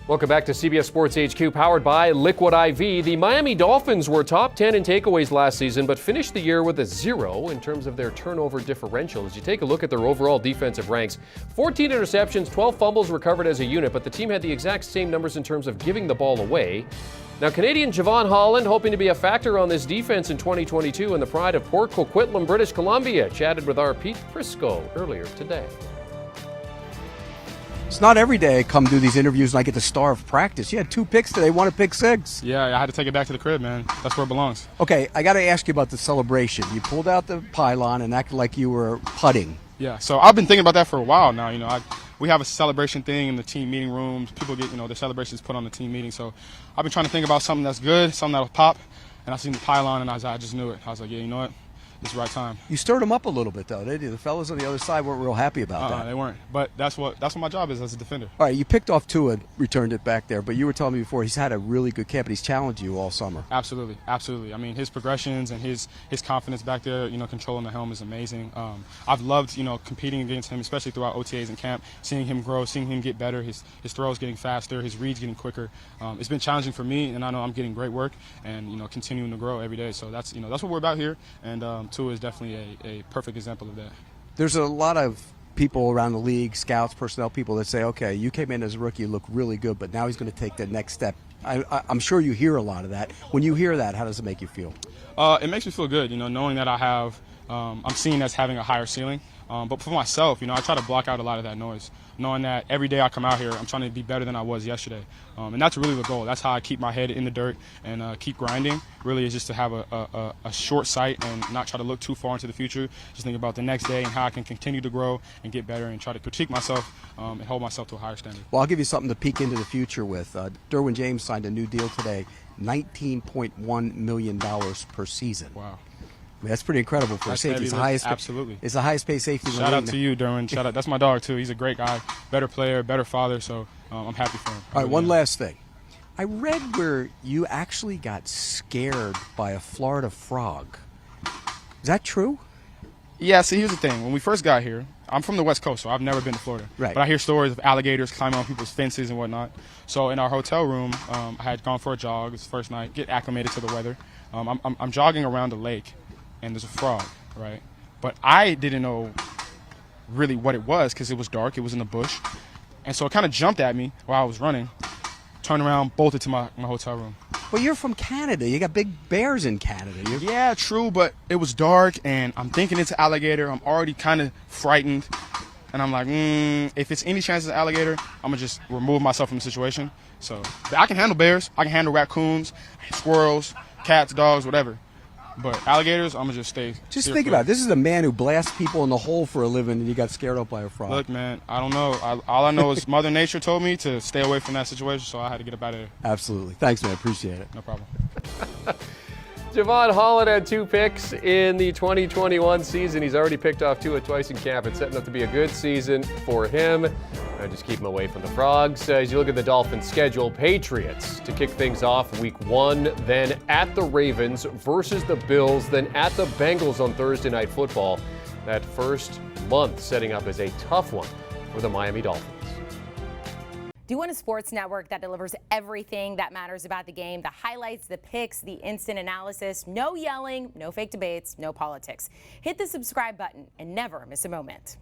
Welcome back to CBS Sports HQ, powered by Liquid IV. The Miami Dolphins were top 10 in takeaways last season, but finished the year with a 0 in terms of their turnover differential. As you take a look at their overall defensive ranks, 14 interceptions, 12 fumbles recovered as a unit, but the team had the exact same numbers in terms of giving the ball away. Now, Canadian Jevon Holland hoping to be a factor on this defense in 2022, and the pride of Port Coquitlam, British Columbia, chatted with our Pete Prisco earlier today. It's not every day I come do these interviews and I get the star of practice. You had 2 picks today, 1 pick 6. Yeah, I had to take it back to the crib, man. That's where it belongs. Okay, I got to ask you about the celebration. You pulled out the pylon and acted like you were putting. Yeah, so I've been thinking about that for a while now. We have a celebration thing in the team meeting rooms. People get, their celebrations put on the team meeting. So I've been trying to think about something that's good, something that'll pop. And I seen the pylon and I just knew it. I was like, yeah, you know what? It's the right time. You stirred them up a little bit, though, didn't you? The fellas on the other side weren't real happy about that. They weren't. But that's what my job is as a defender. All right, you picked off Tua and returned it back there, but you were telling me before he's had a really good camp and he's challenged you all summer. Absolutely, absolutely. I mean, his progressions and his confidence back there, controlling the helm is amazing. I've loved, competing against him, especially throughout OTAs and camp, seeing him grow, seeing him get better, his throws getting faster, his reads getting quicker. It's been challenging for me, and I know I'm getting great work and, continuing to grow every day. So that's what we're about here, and Tua is definitely a perfect example of that. There's a lot of people around the league, scouts, personnel people that say, okay, you came in as a rookie, you look really good, but now he's going to take the next step. I'm sure you hear a lot of that. When you hear that, how does it make you feel? It makes me feel good, knowing that I'm seen as having a higher ceiling. But for myself, I try to block out a lot of that noise, knowing that every day I come out here, I'm trying to be better than I was yesterday. And that's really the goal. That's how I keep my head in the dirt and keep grinding, really, is just to have a short sight and not try to look too far into the future. Just think about the next day and how I can continue to grow and get better and try to critique myself and hold myself to a higher standard. Well, I'll give you something to peek into the future with. Derwin James signed a new deal today, $19.1 million per season. Wow. I mean, that's pretty incredible for a safety. It's the highest, absolutely. It's the highest paid safety. Shout out to you, Derwin. Shout out. That's my dog too. He's a great guy, better player, better father. So I'm happy for him. All right, one last thing. I read where you actually got scared by a Florida frog. Is that true? Yeah. See, here's the thing. When we first got here, I'm from the West Coast, so I've never been to Florida. Right. But I hear stories of alligators climbing on people's fences and whatnot. So in our hotel room, I had gone for a jog. It's the first night. Get acclimated to the weather. I'm jogging around the lake. And there's a frog, right? But I didn't know really what it was because it was dark. It was in the bush. And so it kind of jumped at me while I was running, turned around, bolted to my hotel room. Well, you're from Canada. You got big bears in Canada. Yeah, true, but it was dark, and I'm thinking it's an alligator. I'm already kind of frightened. And I'm like, if it's any chance it's an alligator, I'm going to just remove myself from the situation. So I can handle bears. I can handle raccoons, squirrels, cats, dogs, whatever. But alligators, I'm going to just stay. Just think about it. This is a man who blasts people in the hole for a living, and you got scared up by a frog. Look, man, I don't know. All I know is Mother Nature told me to stay away from that situation, so I had to get up out of there. Absolutely. Thanks, man. Appreciate it. No problem. Jevon Holland had 2 picks in the 2021 season. He's already picked off Tua twice in camp. It's setting up to be a good season for him. Just keep him away from the Frogs. As you look at the Dolphins' schedule, Patriots to kick things off week 1, then at the Ravens versus the Bills, then at the Bengals on Thursday Night Football. That first month setting up as a tough one for the Miami Dolphins. Do you want a sports network that delivers everything that matters about the game? The highlights, the picks, the instant analysis, no yelling, no fake debates, no politics. Hit the subscribe button and never miss a moment.